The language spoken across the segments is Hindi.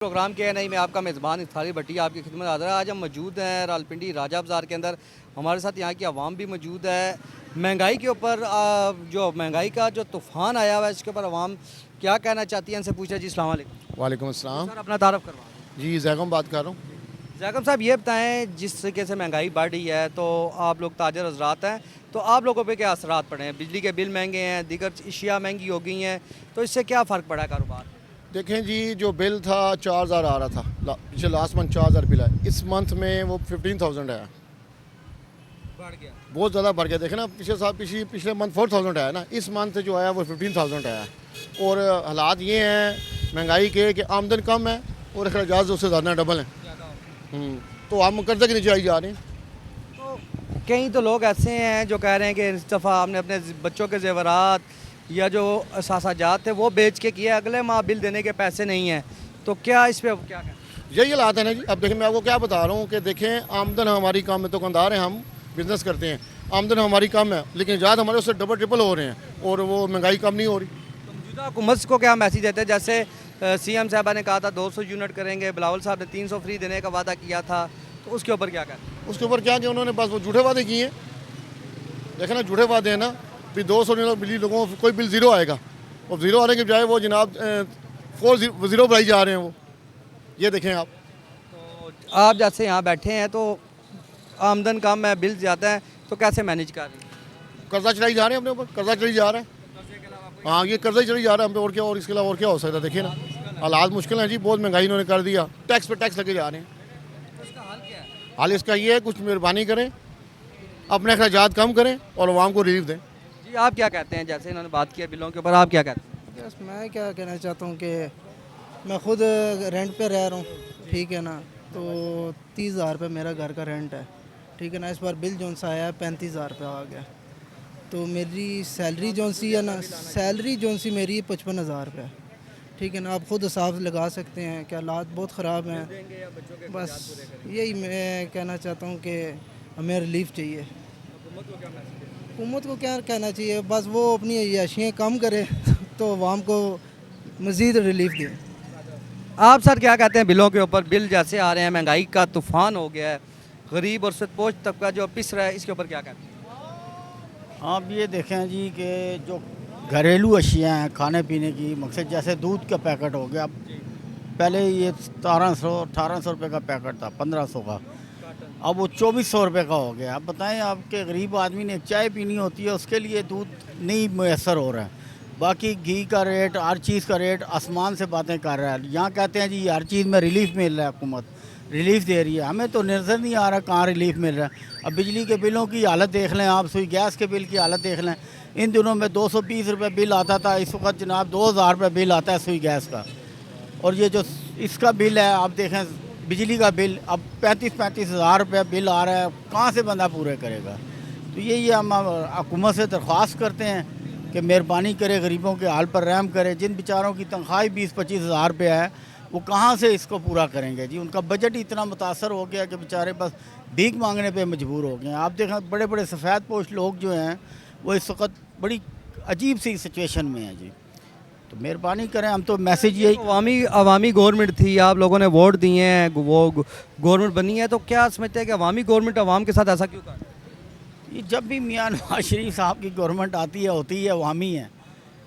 प्रोग्राम के नहीं में आपका मेज़बान इफ्तारी भट्टी आपकी खिदमत हाज़िर है। आज हम मौजूद हैं रावलपिंडी राजा बाज़ार के अंदर। हमारे साथ यहाँ की आवाम भी मौजूद है। महंगाई के ऊपर जो महंगाई का जो तूफ़ान आया हुआ है इसके ऊपर आवाम क्या कहना चाहती है, इनसे पूछा जी। अस्सलाम वालेकुम। वालेकुम अस्सलाम। सर अपना तारफ़ करवा। जी जैगम बात कर रहा हूँ। जैकब साहब ये बताएँ, जिस तरीके से महंगाई बढ़ रही है तो आप लोग ताजर हजरात हैं, तो आप लोगों पे क्या असरात पड़े हैं? बिजली के बिल महंगे हैं, दीगर अशिया महंगी हो गई हैं, तो इससे क्या फ़र्क पड़ा है कारोबार? देखें जी, जो बिल था 4000 आ रहा था, पिछले लास्ट मंथ 4000 बिल है। इस मंथ में वो 15000 है। बढ़ गया, बहुत ज़्यादा बढ़ गया। देखें ना, पिछले मंथ 4000 आया ना, इस मंथ जो आया वो 15000 आया। और हालात ये हैं महंगाई के कि आमदन कम है और अखराजात उससे ज़्यादा डबल हैं। तो हम कर्जे की नीचे आई जा रहे हैं। तो कई तो लोग ऐसे हैं जो कह रहे हैं कि इस दफ़ा हमने अपने बच्चों के ज़ेवरात या जो असासाजात थे वो बेच के किया, अगले माह बिल देने के पैसे नहीं हैं, तो क्या इस पर क्या कहें? यही हालात है ना जी। अब देखें, मैं आपको क्या बता रहा हूँ कि देखें, आमदन हमारी कम है, दुकानदार हैं, हम बिज़नेस करते हैं, आमदन हमारी कम है, लेकिन इजात हमारे उससे डबल ट्रिपल हो रहे हैं और वो महंगाई कम नहीं हो रही। तो मौजूदा हुकूमत को क्या मैसेज देते हैं? जैसे सीएम साहबा ने कहा था 200 यूनिट करेंगे, बिलावल साहब ने 300 फ्री देने का वादा किया था, तो उसके ऊपर क्या कहते हैं? उसके ऊपर क्या कि उन्होंने बस वो झूठे वादे किए हैं। देखें ना, झूठे वादे हैं ना। भी 200 यूनिट बिजली लोगों को कोई बिल ज़ीरो आएगा, और ज़ीरो आने के बजाय वो जनाब 4 बढ़ाई जा रहे हैं। वो ये देखें आप। तो आप जैसे यहाँ बैठे हैं तो आमदन कम है, बिल ज़्यादा है, तो कैसे मैनेज कर रही हैं? कर्जा चढ़ाई जा रहे हैं, अपने ऊपर कर्जा चढ़ी जा रहा है। हाँ, ये कर्जा ही चढ़ी जा रहा है हम पे, और क्या, और इसके अलावा और क्या हो सकता है? देखिए ना, हालात मुश्किल हैं जी, बहुत महंगाई इन्होंने कर दिया, टैक्स पे टैक्स लगे जा रहे हैं। इसका हल क्या है? हाल इसका ये है, कुछ मेहरबानी करें, अपने अखराजात कम करें और आवाम को रिलीफ दें। जी आप क्या कहते हैं? जैसे इन्होंने बात की है बिलों के ऊपर, आप क्या कहते हैं? बस मैं क्या कहना चाहता हूँ कि मैं खुद रेंट पे रह रहा हूँ, ठीक है ना। तो 30,000 रुपये मेरा घर का रेंट है, ठीक है ना। इस बार बिल जो सा आया 35,000 रुपये आ गया। तो मेरी सैलरी जो सी है ना, सैलरी जो सी मेरी 55,000 रुपये, ठीक है ना। आप खुद हिसाब लगा सकते हैं कि हालात बहुत ख़राब हैं। बस यही मैं कहना चाहता हूँ कि हमें रिलीफ चाहिए। हुकूमत को क्या कहना चाहिए, बस वो अपनी अय्याशियाँ कम करे तो आवाम को मज़ीद रिलीफ दे। आप सर क्या कहते हैं बिलों के ऊपर? बिल जैसे आ रहे हैं, महंगाई का तूफ़ान हो गया है, गरीब और सतपोश तबका जो पिस रहा है, इसके ऊपर क्या कहते हैं? आप ये देखें जी कि जो घरेलू अशिया हैं खाने पीने की, मकसद जैसे दूध का पैकेट हो गया, पहले ये 1700-1800 रुपये का पैकेट था, 1500 का, अब वो 2400 रुपये का हो गया। अब बताएं, आपके गरीब आदमी ने चाय पीनी होती है, उसके लिए दूध नहीं मैसर हो रहा है। बाकी घी का रेट, हर चीज़ का रेट आसमान से बातें कर रहा है। यहाँ कहते हैं जी हर चीज़ में रिलीफ मिल रहा है, हुकूमत रिलीफ दे रही है, हमें तो नज़र नहीं आ रहा कहाँ रिलीफ मिल रहा है। अब बिजली के बिलों की हालत देख लें आप, सुई गैस के बिल की हालत देख लें। इन दिनों में 220 रुपये बिल आता था, इस वक्त जनाब 2000 रुपये बिल आता है सुई गैस का। और ये जो इसका बिल है, आप देखें बिजली का बिल अब 35-35 हज़ार रुपये बिल आ रहा है, कहाँ से बंदा पूरे करेगा? तो यही हम हुकूमत से दरख्वास्त करते हैं कि मेहरबानी करे, गरीबों के हाल पर रहम करे। जिन बेचारों की तनख्वाह 20-25 हज़ार रुपये है, वो कहाँ से इसको पूरा करेंगे जी? उनका बजट ही इतना मुतासर हो गया कि बेचारे बस भीख मांगने पे मजबूर हो गए हैं। आप देखें बड़े बड़े सफ़ेद पोश लोग जो हैं वो इस वक्त बड़ी अजीब सी सिचुएशन में हैं जी। तो मेहरबानी करें, हम तो मैसेज यही। अवामी गवर्नमेंट थी, आप लोगों ने वोट दिए हैं, वो गवर्नमेंट बनी है, तो क्या समझते हैं कि अवामी गवर्नमेंट अवाम के साथ ऐसा क्यों कर रही है? ये जब भी मियां नवाज शरीफ साहब की गवर्नमेंट आती है, होती है अवामी है,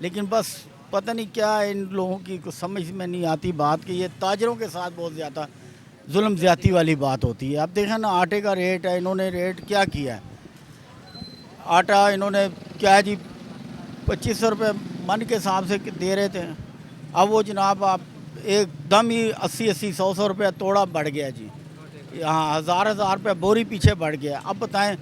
लेकिन बस पता नहीं क्या इन लोगों की कुछ समझ में नहीं आती बात कि ये ताजरों के साथ बहुत ज़्यादा जुल्म ज़्यादती वाली बात होती है। अब देखें ना, आटे का रेट है, इन्होंने रेट क्या किया है? आटा इन्होंने क्या है जी, 2500 रुपये मन के हिसाब से दे रहे थे, अब वो जनाब आप एकदम ही 80-80, 100-100 रुपये तोड़ा बढ़ गया जी। यहाँ हज़ार रुपये बोरी पीछे बढ़ गया। अब बताएं,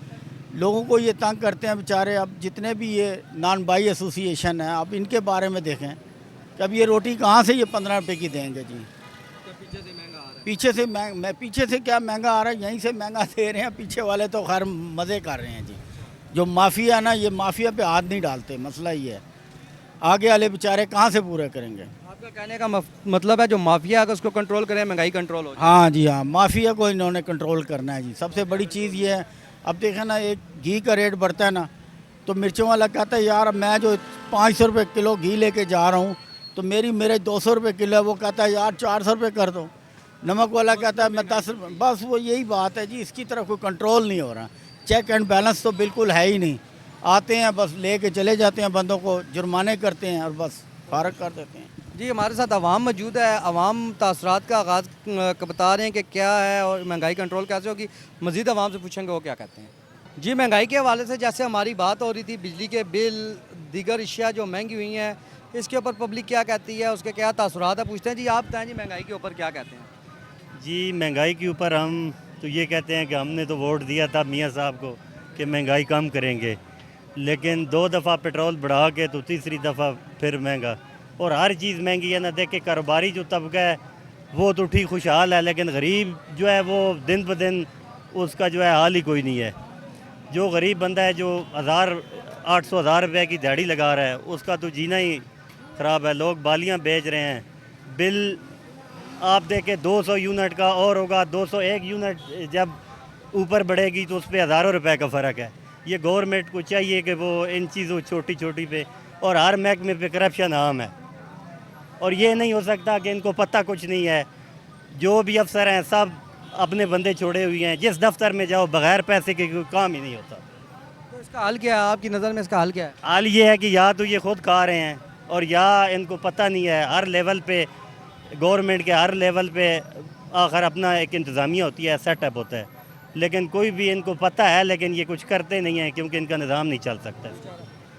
लोगों को ये तंग करते हैं बेचारे। अब जितने भी ये नॉन बाई एसोसिएशन है, अब इनके बारे में देखें कि अब ये रोटी कहाँ से ये 15 रुपये की देंगे जी? पीछे से क्या महंगा आ रहा है, यहीं से महंगा दे रहे हैं। पीछे वाले तो खैर मज़े कर रहे हैं जी। जो माफिया ना, ये माफिया पे हाथ नहीं डालते, मसला ये है। आगे वाले बेचारे कहाँ से पूरे करेंगे? आपका कहने का मतलब है जो माफिया है उसको कंट्रोल करें, महंगाई कंट्रोल हो जाए। हाँ जी हाँ, माफिया को इन्होंने कंट्रोल करना है जी। सबसे बड़ी चीज़ ये है। अब देखें ना, एक घी का रेट बढ़ता है ना, तो मिर्चों वाला कहता है यार मैं जो 500 रुपये किलो घी लेके जा रहा हूँ, तो मेरे 200 रुपये किलो है, वो कहता है यार 400 रुपये कर दो। नमक वाला कहता है मैं 10 रुपये। बस वो यही बात है जी, इसकी तरफ कोई कंट्रोल नहीं हो रहा। चेक एंड बैलेंस तो बिल्कुल है ही नहीं। आते हैं बस लेके चले जाते हैं, बंदों को जुर्माने करते हैं और बस फारग कर देते हैं। जी हमारे साथ अवाम मौजूद है। अवाम तासरात का आगाज़ बता रहे हैं कि क्या है और महंगाई कंट्रोल कैसे होगी। मज़ीद अवाम से पूछेंगे वो क्या कहते हैं। जी महंगाई के हवाले से जैसे हमारी बात हो रही थी, बिजली के बिल दीगर अशिया जो महंगी हुई हैं, इसके ऊपर पब्लिक क्या कहती है, उसके क्या तासुरात है, पूछते हैं। जी आप बताएं जी महंगाई के ऊपर क्या कहते हैं। जी महंगाई के ऊपर हम तो ये कहते हैं कि हमने तो वोट दिया था मियाँ साहब को कि महंगाई कम करेंगे, लेकिन 2 दफ़ा पेट्रोल बढ़ा के तो तीसरी दफ़ा फिर महंगा, और हर चीज़ महंगी है ना। देख के कारोबारी जो तबका है वो तो ठीक खुशहाल है, लेकिन गरीब जो है वो दिन ब दिन उसका जो है हाल ही कोई नहीं है। जो गरीब बंदा है जो 800-1000 रुपये की दिहाड़ी लगा रहा है, उसका तो जीना ही ख़राब है। लोग बालियाँ बेच रहे हैं, बिल आप देखें 200 यूनिट का और होगा 201 यूनिट जब ऊपर बढ़ेगी तो उस पर हज़ारों रुपए का फ़र्क है। ये गवर्नमेंट को चाहिए कि वो इन चीज़ों छोटी छोटी पे और हर महकमे पे करप्शन आम है, और ये नहीं हो सकता कि इनको पता कुछ नहीं है। जो भी अफसर हैं सब अपने बंदे छोड़े हुए हैं, जिस दफ्तर में जाओ बग़ैर पैसे के कोई काम ही नहीं होता। तो इसका हल क्या है आपकी नज़र में, इसका हल क्या है। हाल ये है कि या तो ये खुद खा रहे हैं और या इनको पता नहीं है। हर लेवल पे गवर्नमेंट के हर लेवल पे आखिर अपना एक इंतज़ामिया होती है, सेटअप होता है, लेकिन कोई भी इनको पता है लेकिन ये कुछ करते नहीं हैं क्योंकि इनका निज़ाम नहीं चल सकता।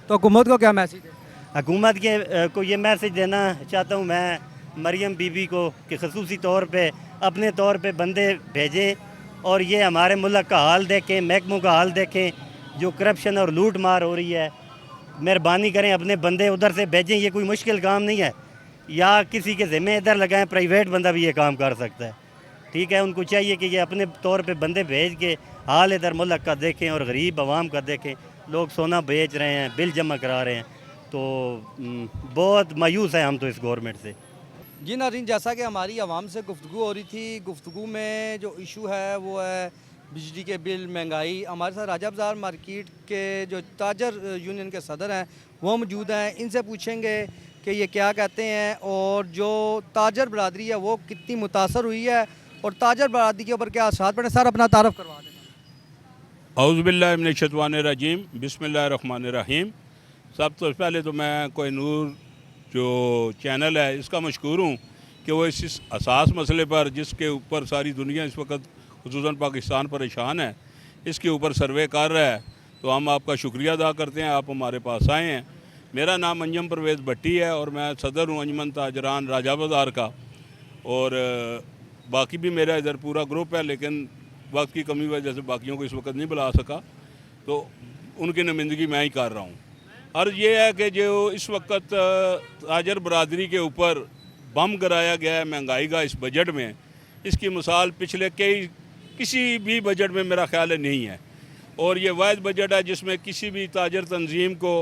तो हुकूमत को क्या मैसेज है। हुकूमत के को ये मैसेज देना चाहता हूँ मैं मरियम बीबी को कि खसूसी तौर पे अपने तौर पे बंदे भेजें और ये हमारे मुल्क का हाल देखें, महकमों का हाल देखें, जो करप्शन और लूट मार हो रही है। मेहरबानी करें अपने बंदे उधर से भेजें, ये कोई मुश्किल काम नहीं है, या किसी के ज़िम्मे इधर लगाएं, प्राइवेट बंदा भी ये काम कर सकता है। ठीक है, उनको चाहिए कि ये अपने तौर पे बंदे भेज के हाल इधर मुल्क का देखें और गरीब आवाम का देखें। लोग सोना बेच रहे हैं, बिल जमा करा रहे हैं, तो बहुत मायूस है हम तो इस गवर्नमेंट से। जी नाज़रीन, जैसा कि हमारी आवाम से गुफ्तगू हो रही थी, गुफ्तगू में जो इशू है वो है बिजली के बिल, महंगाई। हमारे साथ राजा बाज़ार मार्केट के जो ताजर यूनियन के सदर हैं वो मौजूद हैं। इनसे पूछेंगे कि ये क्या कहते हैं और जो ताजर बरादरी है वो कितनी मुतासर हुई है और ताजर बरादरी के ऊपर क्या असरात पड़े। सर अपना तारफ़ करवा देना। औज़ुबिल्लाहि मिनश्शैतानिर्रजीम, बिस्मिल्लाहिर्रहमानिर्रहीम। सब तो पहले तो मैं कोहिनूर जो चैनल है इसका मशकूर हूँ कि वो इस असास मसले पर जिसके ऊपर सारी दुनिया इस वक्त खुसूसन पाकिस्तान परेशान है, इसके ऊपर सर्वे कर रहा है, तो हम आपका शुक्रिया अदा करते हैं, आप हमारे पास आए हैं। मेरा नाम अंजम परवेज़ भट्टी है और मैं सदर हूँ अंजमन ताजरान राजा बाज़ार का, और बाकी भी मेरा इधर पूरा ग्रुप है, लेकिन वक्त की कमी वजह से बाकियों को इस वक्त नहीं बुला सका, तो उनकी नुमाइंदगी मैं ही कर रहा हूँ। और ये है कि जो इस वक्त ताजर बरादरी के ऊपर बम गिराया गया है महंगाई का इस बजट में, इसकी मिसाल पिछले किसी भी बजट में मेरा ख्याल है नहीं है, और ये वाहिद बजट है जिसमें किसी भी ताजर तंजीम को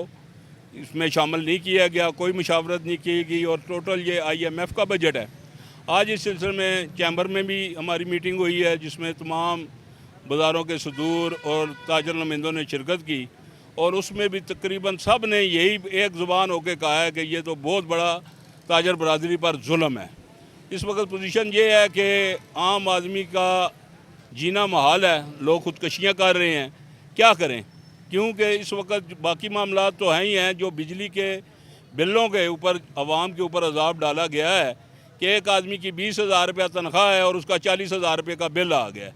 इसमें शामिल नहीं किया गया, कोई मुशावरत नहीं की गई, और टोटल ये IMF का बजट है। आज इस सिलसिले में चैम्बर में भी हमारी मीटिंग हुई है जिसमें तमाम बाज़ारों के सदूर और ताजर नुमाइंदों ने शिरकत की, और उसमें भी तकरीबन सब ने यही एक ज़ुबान होकर कहा है कि ये तो बहुत बड़ा ताजर बरादरी पर जुल्म है। इस वक्त पोजीशन ये है कि आम आदमी का जीना महाल है, लोग ख़ुदकशियाँ कर रहे हैं, क्या करें, क्योंकि इस वक्त बाकी मामला तो हैं ही हैं। जो बिजली के बिलों के ऊपर आवाम के ऊपर अजाब डाला गया है कि एक आदमी की 20,000 रुपया तनख्वाह है और उसका 40,000 रुपये का बिल आ गया,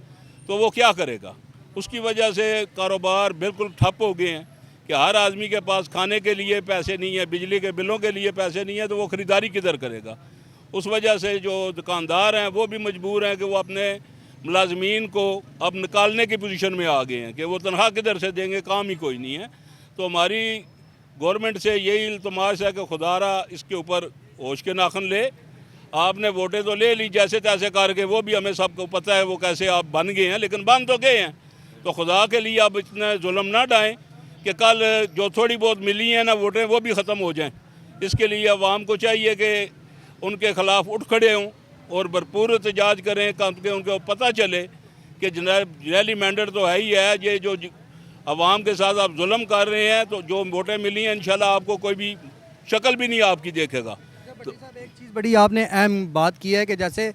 तो वो क्या करेगा। उसकी वजह से कारोबार बिल्कुल ठप हो गए हैं कि हर आदमी के पास खाने के लिए पैसे नहीं है, बिजली के बिलों के लिए पैसे नहीं है, तो वो ख़रीदारी किधर करेगा। उस वजह से जो दुकानदार हैं वो भी मजबूर हैं कि वो अपने मुलाजमीन को अब निकालने की पोजीशन में आ गए हैं कि वो तनख्वाह किधर से देंगे, काम ही कोई नहीं है। तो हमारी गवर्नमेंट से यही इल्तमास है कि खुदारा इसके ऊपर होश के नाखन ले। आपने वोटें तो ले ली जैसे तैसे करके, वो भी हमें सबको पता है वो कैसे आप बन गए हैं, लेकिन बन तो गए हैं, तो खुदा के लिए आप इतना जुल्म ना डाएं कि कल जो थोड़ी बहुत मिली हैं ना वोटें वो भी ख़त्म हो जाएं। इसके लिए अवाम को चाहिए कि उनके ख़िलाफ़ उठ खड़े हों और भरपूर एहतजाज करें, कि उनको पता चले कि जनरली मैंडेट तो है ही है, ये जो अवाम के साथ आप जुल्म कर रहे हैं, तो जो वोटें मिली हैं इंशाल्लाह आपको कोई भी शक्ल भी नहीं आपकी देखेगा। तो बड़ी आपने अहम बात की है कि जैसे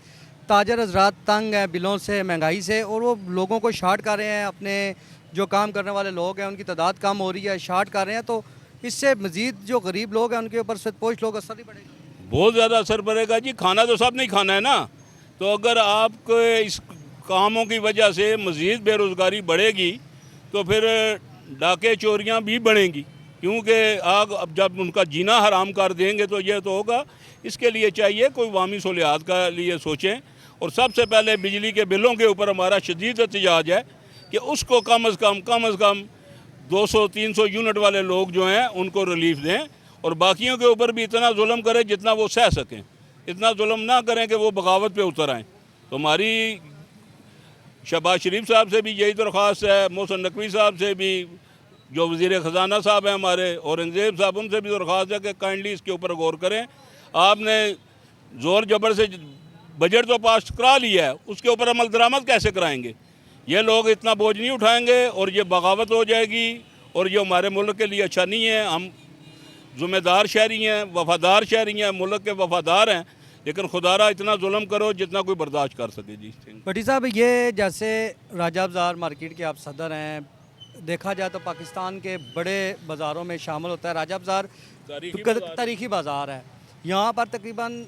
ताजर हजरात तंग हैं बिलों से, महंगाई से, और वो लोगों को शार्ट कर रहे हैं, अपने जो काम करने वाले लोग हैं उनकी तादाद कम हो रही है, शार्ट कर रहे हैं, तो इससे मज़ीद जो गरीब लोग हैं उनके ऊपर सतपोश लोग असर नहीं पड़ेगा। बहुत ज़्यादा असर पड़ेगा जी। खाना तो सब नहीं खाना है ना, तो अगर आपको इस कामों की वजह से मज़ीद बेरोज़गारी बढ़ेगी तो फिर डाके चोरियां भी बढ़ेंगी, क्योंकि आग अब जब उनका जीना हराम कर देंगे तो ये तो होगा। इसके लिए चाहिए कोई वामी सहूलियात का लिए सोचें, और सबसे पहले बिजली के बिलों के ऊपर हमारा शदीद एहतजाज है कि उसको कम से कम 200-300 यूनिट वाले लोग जो हैं उनको रिलीफ दें, और बाकियों के ऊपर भी इतना जुल्म करें जितना वो सह सकें। इतना जुल्म ना करें कि वो बगावत पे उतर आएँ। तो हमारी शहबाज शरीफ साहब से भी यही दरख्वास्त है, मोहसिन नकवी साहब से भी, जो वज़ीर ख़जाना साहब हैं हमारे, औरंगज़ेब साहब, उनसे भी दरख्वास्त है कि काइंडली इसके ऊपर गौर करें। आपने ज़ोर ज़बर से बजट तो पास करा लिया है, उसके ऊपर अमल दरामद कैसे कराएंगे? ये लोग इतना बोझ नहीं उठाएंगे और ये बगावत हो जाएगी, और ये हमारे मुल्क के लिए अच्छा नहीं है। हम ज़िम्मेदार शहरी हैं, वफ़ादार शहरी हैं, मुल्क के वफ़ादार हैं, लेकिन खुदारा इतना जुल्म करो जितना कोई बर्दाश्त कर सके। जी भट्टी साहब, ये जैसे राजा बाज़ार मार्केट के आप सदर हैं, देखा जाए तो पाकिस्तान के बड़े बाज़ारों में शामिल होता है राजा बाज़ार। तारीखी बाज़ार है, यहाँ पर तकरीबन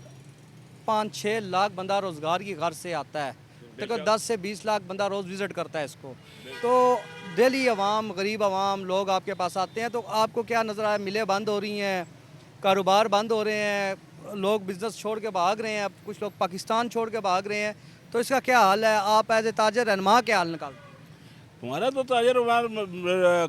5-6 लाख बंदा रोज़गार की गर्ज से आता है, तकरीबन 10 से 20 लाख बंदा रोज़ विज़िट करता है इसको। तो दिल्ली अवाम, गरीब अवाम लोग आपके पास आते हैं, तो आपको क्या नज़र आया? मिलें बंद हो रही हैं, कारोबार बंद हो रहे हैं, लोग बिज़नेस छोड़ के भाग रहे हैं, अब कुछ लोग पाकिस्तान छोड़ के भाग रहे हैं, तो इसका क्या हाल है? आप एज ए ताजर रहनुमा क्या हाल निकाल? हमारा तो ताजर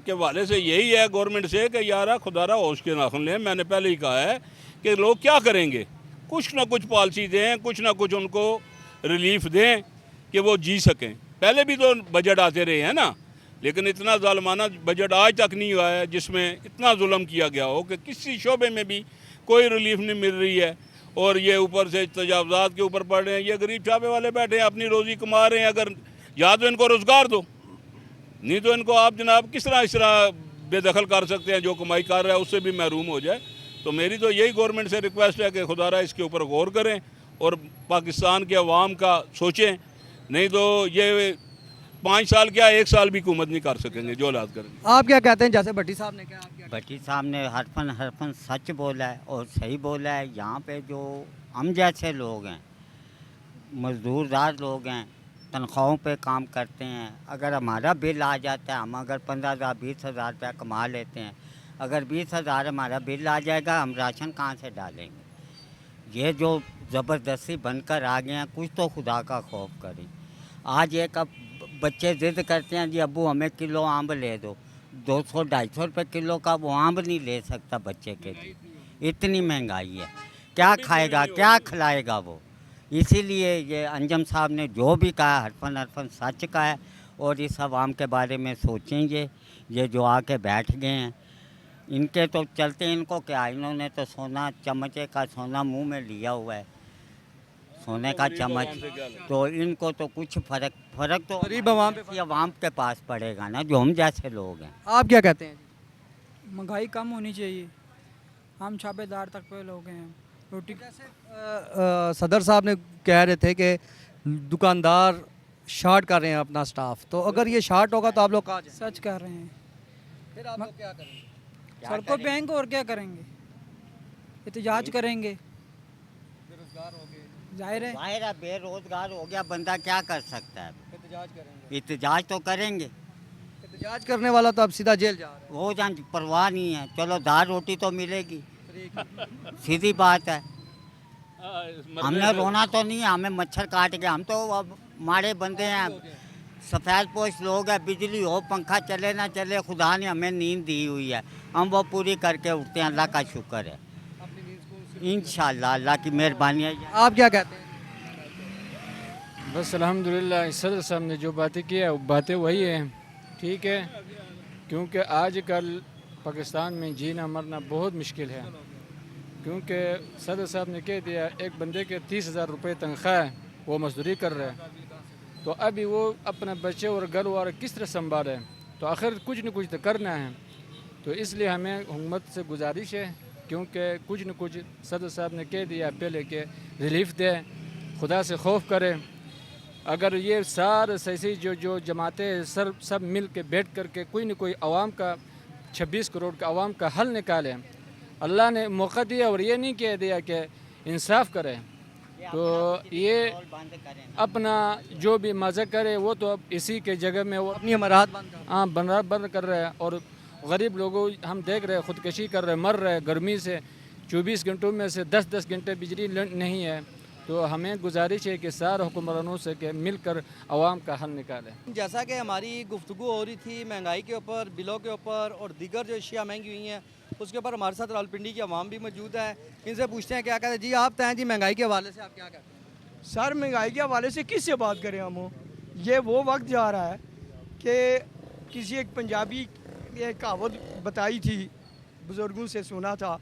के वाले से यही है गवर्नमेंट से कि यार खुदारा होश के नाखुन लें। मैंने पहले ही कहा है कि लोग क्या करेंगे, कुछ ना कुछ पॉलिसी दें, कुछ ना कुछ उनको रिलीफ दें कि वो जी सकें। पहले भी तो बजट आते रहे हैं ना, लेकिन इतना ज़ालिमाना बजट आज तक नहीं हुआ है जिसमें इतना जुल्म किया गया हो कि किसी शोबे में भी कोई रिलीफ नहीं मिल रही है, और ये ऊपर से तजावज़ात के ऊपर पड़ रहे हैं। ये गरीब छापे वाले बैठे हैं, अपनी रोज़ी कमा रहे हैं। अगर या तो इनको रोज़गार दो, नहीं तो इनको आप जनाब किस तरह बेदखल कर सकते हैं? जो कमाई कर रहा है उससे भी महरूम हो जाए। तो मेरी तो यही गवर्नमेंट से रिक्वेस्ट है कि खुदारा इसके ऊपर गौर करें और पाकिस्तान के अवाम का सोचें, नहीं तो ये 5 साल क्या 1 साल भी हुकूमत नहीं कर सकेंगे जो हालात करेंगे। आप क्या कहते हैं? जैसे भट्टी साहब ने क्या भट्टी साहब ने हरफन सच बोला है और सही बोला है। यहाँ पे जो हम जैसे लोग हैं, मजदूरदार लोग हैं, तनख्वाहों पे काम करते हैं, अगर हमारा बिल आ जाता है, हम अगर 15,000 20,000 रुपया कमा लेते हैं, अगर 20,000 हमारा बिल आ जाएगा, हम राशन कहाँ से डालेंगे? ये जो ज़बरदस्ती बनकर आ गए हैं, कुछ तो खुदा का खौफ करें। आज एक अब बच्चे ज़िद करते हैं जी अब्बू हमें किलो आम ले दो, 200-250 रुपये किलो का वो आम नहीं ले सकता बच्चे के लिए, इतनी महंगाई है। क्या खाएगा, क्या खिलाएगा वो? इसीलिए ये अंजम साहब ने जो भी कहा हरफन सच का है, और इस आवाम के बारे में सोचेंगे। ये जो आके बैठ गए हैं, इनके तो चलते इनको क्या, इन्होंने तो सोना चमचे का सोना मुंह में लिया हुआ है, सोने का चम्मच, तो इनको तो कुछ फ़र्क तो गरीब अवाम के पास पड़ेगा ना, जो हम जैसे लोग हैं। आप क्या कहते हैं? महंगाई कम होनी चाहिए, हम छापेदार तक पे लोग हैं। रोटी सदर साहब ने कह रहे थे कि दुकानदार शार्ट कर रहे हैं अपना स्टाफ, तो अगर ये शार्ट होगा तो आप लोग कहाँ जाएं? सच कर रहे हैं, फिर आप लोग क्या करेंगे? सड़कों पे आएंगे और क्या करेंगे? एहतजाज करेंगे। बेरोजगार हो गए, जाहिर है जाहिर है बेरोजगार हो गया बंदा, क्या कर सकता है? एहतजाज करेंगे। एहतजाज तो करेंगे, एहतजाज करने वाला तो अब सीधा जेल जा रहा वो जान परवाह नहीं है। चलो दाल रोटी तो मिलेगी, है। सीधी बात है। हमने रोना तो नहीं है, हमें मच्छर काट गया, हम तो अब मारे बंदे हैं, सफ़ेद पोश लोग हैं। बिजली हो, पंखा चले ना चले, खुदा ने हमें नींद दी हुई है, हम वो पूरी करके उठते हैं। अल्लाह का शुक्र है, इंशाअल्लाह अल्लाह की मेहरबानी है। आप क्या कहते हैं? बस अल्हम्दुलिल्लाह, सदर साहब ने जो बातें की है बातें वही हैं, ठीक है, क्योंकि आजकल पाकिस्तान में जीना मरना बहुत मुश्किल है। क्योंकि सदर साहब ने कह दिया एक बंदे के 30,000 रुपये तनख्वाह है, वो मजदूरी कर रहा है, तो अभी वो अपने बच्चे और घर वाले किस तरह संभाले? तो आखिर कुछ न कुछ तो करना है। तो इसलिए हमें हुकूमत से गुजारिश है क्योंकि कुछ न कुछ सदर साहब ने कह दिया पहले के रिलीफ दे, खुदा से खौफ करे। अगर ये सारे सही जो जमातें सब मिल के बैठ करके कोई न कोई आवाम का 26 करोड़ का आवाम का हल निकालें, अल्लाह ने मौका दिया और ये नहीं कह दिया कि इंसाफ करें, तो ये अपना जो भी मज़ा करे वो तो अब इसी के जगह में वो अपनी अमरात बंद कर। हाँ बंद कर रहे हैं। और गरीब लोगों हम देख रहे हैं ख़ुदकशी कर रहे हैं, मर रहे हैं गर्मी से। 24 घंटों में से 10-10 घंटे बिजली नहीं है। तो हमें गुजारिश है कि सारे हुक्मरानों से कि मिलकर आवाम का हल निकालें। जैसा कि हमारी गुफ्तगू हो रही थी महंगाई के ऊपर, बिलों के ऊपर और दीगर जो अशिया महंगी हुई हैं उसके ऊपर, हमारे साथ रावलपिंडी की आवाम भी मौजूद है। इनसे पूछते हैं क्या कहते हैं। जी आप बताएं जी, महंगाई के हवाले से आप क्या कहते हैं? सर महंगाई के हवाले से किससे बात करें हम? ये वो वक्त जा रहा है कि किसी एक पंजाबी ने कहावत बताई थी, बुज़ुर्गों से सुना था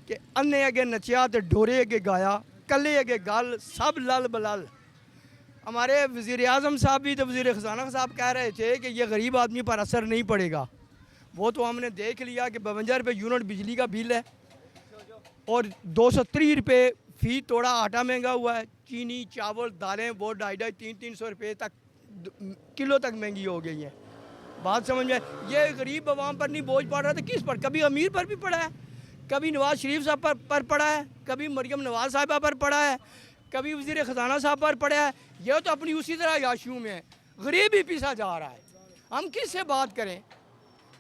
कि अन्ने अगे नचिया तो ढोरे अगे गाया, कल्ले अगे गल सब लल बलल। हमारे वज़ीर आज़म साहब भी तो वज़ीर ख़ज़ाना साहब कह रहे थे कि ये गरीब आदमी पर असर नहीं पड़ेगा। वो तो हमने देख लिया कि 52 रुपये यूनिट बिजली का बिल है और 230 रुपये फ़ी तोड़ा आटा महंगा हुआ है। चीनी, चावल, दालें वो 250-300 रुपये तक किलो तक महंगी हो गई हैं। बात समझ में, ये गरीब आवाम पर नहीं बोझ पड़ रहा तो किस पर? कभी अमीर पर भी पड़ा है, कभी नवाज़ शरीफ साहब पर पड़ा है, कभी मरियम नवाज़ साहिबा पर पड़ा है, कभी वज़ीर ख़ज़ाना साहब पर पड़ा है। ये तो अपनी उसी तरह याशियों में है, गरीब ही पिसा जा रहा है। हम किस से बात करें?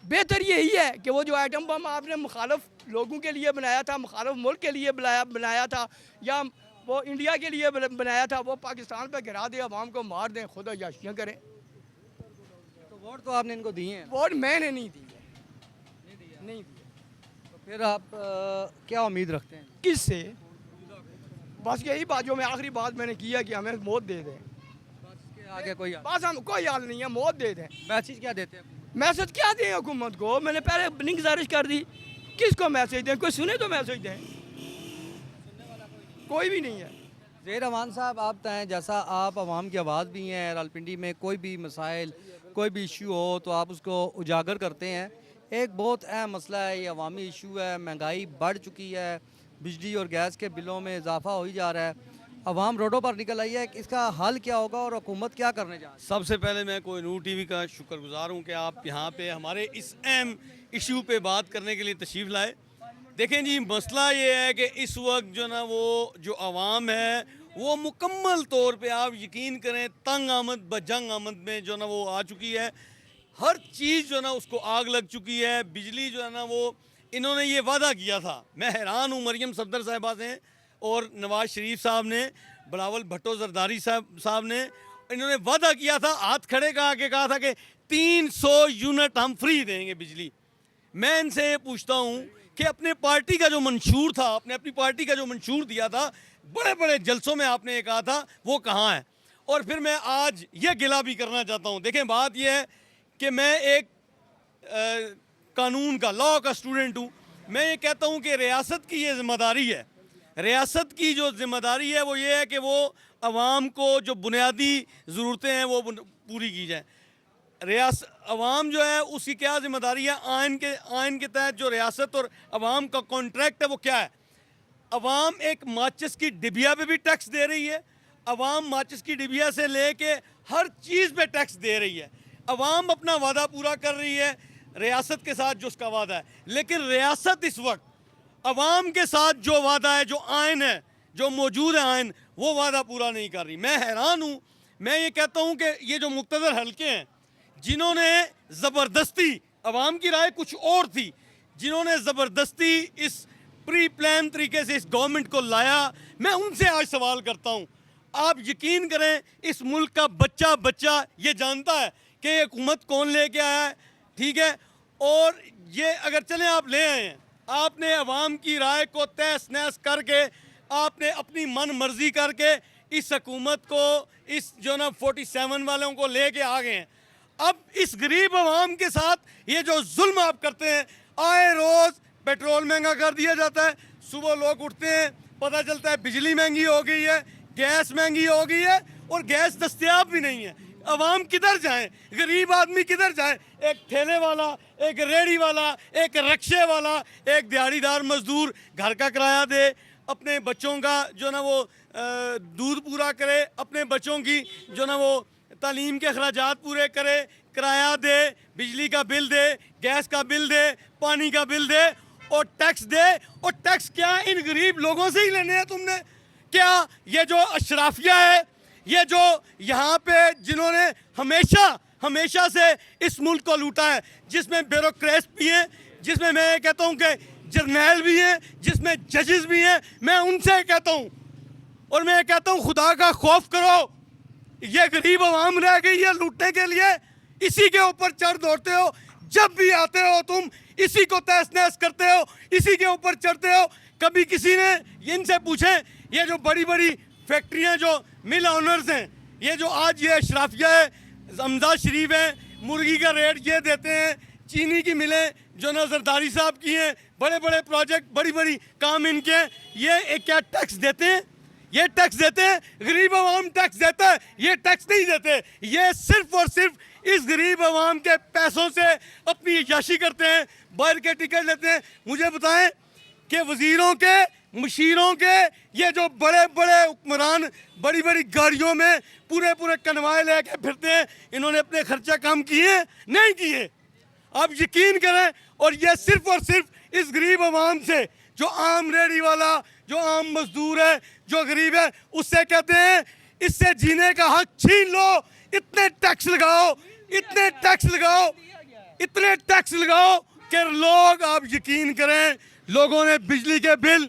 बेहतर यही है कि वो जो आइटम बम आपने मुखालफ लोगों के लिए बनाया था, मुखालफ मुल्क के लिए बनाया था, या वो इंडिया के लिए बनाया था, वो पाकिस्तान पर गिरा दे, अवाम को मार दें, खुद याशियाँ करें। तो वोट तो आपने इनको दिए हैं? वोट मैंने नहीं दिए, नहीं दिए। तो फिर आप क्या उम्मीद रखते हैं? किस से? बस यही बात जो मैं आखिरी बात मैंने की है कि हमें मौत दे दें। बस इसके आगे कोई बस हम कोई हाल नहीं है, मौत दे दें। मैसेज क्या देते हैं? मैसेज क्या दें हुकूमत को? मैंने पहले अपनी गुजारिश कर दी, किसको मैसेज दें? कोई सुने तो मैसेज दें, कोई भी नहीं है। ज़हीर अमान साहब आप बताएं, जैसा आप आवाम की आवाज़ भी हैं, रावलपिंडी में कोई भी मसाइल, कोई भी इशू हो तो आप उसको उजागर करते हैं। एक बहुत अहम मसला है, ये अवामी इशू है, महंगाई बढ़ चुकी है, बिजली और गैस के बिलों में इजाफा हो ही जा रहा है, अवाम रोडों पर निकल आई है। इसका हल क्या होगा और हुकूमत क्या करने जा रही है? सबसे पहले मैं कोहिनूर टीवी का शुक्रगुजार हूँ कि आप यहाँ पे हमारे इस अहम इशू पे बात करने के लिए तशरीफ़ लाए। देखें जी, मसला ये है कि इस वक्त जो ना वो जो आवाम है वो मुकम्मल तौर पे आप यकीन करें तंग आमद बजंग आमद में जो ना वो आ चुकी है। हर चीज़ जो ना उसको आग लग चुकी है। बिजली जो है ना वो इन्होंने ये वादा किया था, मैं हैरान हूँ मरियम सफदर साहिबा से और नवाज़ शरीफ साहब ने, बिलावल भुट्टो जरदारी साहब ने, इन्होंने वादा किया था, हाथ खड़े कहा था कि 300 यूनिट हम फ्री देंगे बिजली। मैं इनसे ये पूछता हूँ कि अपने पार्टी का जो मंशूर था, आपने अपनी पार्टी का जो मंशूर दिया था, बड़े बड़े जलसों में आपने ये कहा था, वो कहाँ है? और फिर मैं आज ये गिला भी करना चाहता हूँ। देखें बात यह है कि मैं एक कानून का, लॉ का स्टूडेंट हूँ। मैं ये कहता हूँ कि रियासत की ये जिम्मेदारी है, रियासत की जो जिम्मेदारी है वो ये है कि वो अवाम को जो बुनियादी ज़रूरतें हैं वो पूरी की जाए। अवाम जो है उसकी क्या जिम्मेदारी है? आइन के तहत जो रियासत और अवाम का कॉन्ट्रैक्ट है वो क्या है? अवाम एक माचिस की डिबिया पे भी टैक्स दे रही है, अवाम माचिस की डिबिया से लेके हर चीज़ पे टैक्स दे रही है। अवाम अपना वादा पूरा कर रही है रियासत के साथ जो उसका वादा है, लेकिन रियासत इस वक्त अवाम के साथ जो वादा है, जो आइन है, जो मौजूद है आइन, वो वादा पूरा नहीं कर रही। मैं हैरान हूँ। मैं ये कहता हूँ कि ये जो मुक्तदर हल्के हैं जिन्होंने ज़बरदस्ती, अवाम की राय कुछ और थी, जिन्होंने ज़बरदस्ती इस प्री प्लान तरीके से इस गवर्नमेंट को लाया, मैं उनसे आज सवाल करता हूँ। आप यकीन करें इस मुल्क का बच्चा बच्चा ये जानता है कि ये हुकूमत कौन लेके आया है, ठीक है? और ये अगर चलें आप ले आए हैं, आपने अवाम की राय को तहस नहस करके, आपने अपनी मन मर्जी करके इस हुकूमत को, इस जो ना 47 वालों को लेके आ गए हैं। अब इस गरीब अवाम के साथ ये जो जुल्म आप करते हैं, आए रोज़ पेट्रोल महंगा कर दिया जाता है, सुबह लोग उठते हैं पता चलता है बिजली महंगी हो गई है, गैस महंगी हो गई है और गैस दस्तयाब भी नहीं है। अवाम किधर जाए, गरीब आदमी किधर जाए? एक ठेले वाला, एक रेहड़ी वाला, एक रक्शे वाला, एक दिहाड़ीदार मजदूर घर का किराया दे, अपने बच्चों का जो ना वो दूध पूरा करे, अपने बच्चों की जो ना वो तालीम के अखराजात पूरे करे, किराया दे, बिजली का बिल दे, गैस का बिल दे, पानी का बिल दे और टैक्स दे। और टैक्स क्या इन गरीब लोगों से ही लेने हैं तुमने? क्या ये जो अशराफिया है, ये जो यहाँ पे जिन्होंने हमेशा से इस मुल्क को लूटा है, जिसमें ब्यूरोक्रेट्स भी हैं, जिसमें मैं कहता हूँ कि जर्नैल भी हैं, जिसमें जजेस भी हैं, मैं उनसे कहता हूँ और मैं कहता हूँ खुदा का खौफ करो। ये गरीब आवाम रह गई है लूटने के लिए, इसी के ऊपर चढ़ दौड़ते हो, जब भी आते हो तुम इसी को तहस नहस करते हो, इसी के ऊपर चढ़ते हो। कभी किसी ने इनसे पूछे, ये जो बड़ी बड़ी फैक्ट्रियां जो मिल ऑनर्स हैं, ये जो आज ये अशराफिया है, अमजाद शरीफ है, मुर्गी का रेट ये देते हैं, चीनी की मिलें जो ना जरदारी साहब की हैं, बड़े बड़े प्रोजेक्ट, बड़ी बड़ी काम इनके हैं, ये एक क्या टैक्स देते हैं? ये टैक्स देते हैं? गरीब आवाम टैक्स देता है? ये टैक्स नहीं देते। ये सिर्फ और सिर्फ इस गरीब आवाम के पैसों से अपनी याशी करते हैं, बाहर के टिकट लेते हैं। मुझे बताएं कि वजीरों के, मुशीरों के, ये जो बड़े बड़े हुक्मरान बड़ी बड़ी गाड़ियों में पूरे कन्वाए लेके फिरते हैं, इन्होंने अपने खर्चा कम किए? नहीं किए। आप यकीन करें। और ये सिर्फ और सिर्फ इस गरीब आवाम से, जो आम रेहड़ी वाला, जो आम मजदूर है, जो गरीब है, उससे कहते हैं इससे जीने का हक छीन लो, इतने टैक्स लगाओ, इतने टैक्स लगाओ, इतने टैक्स लगाओ कि लोग, आप यकीन करें, लोगों ने बिजली के बिल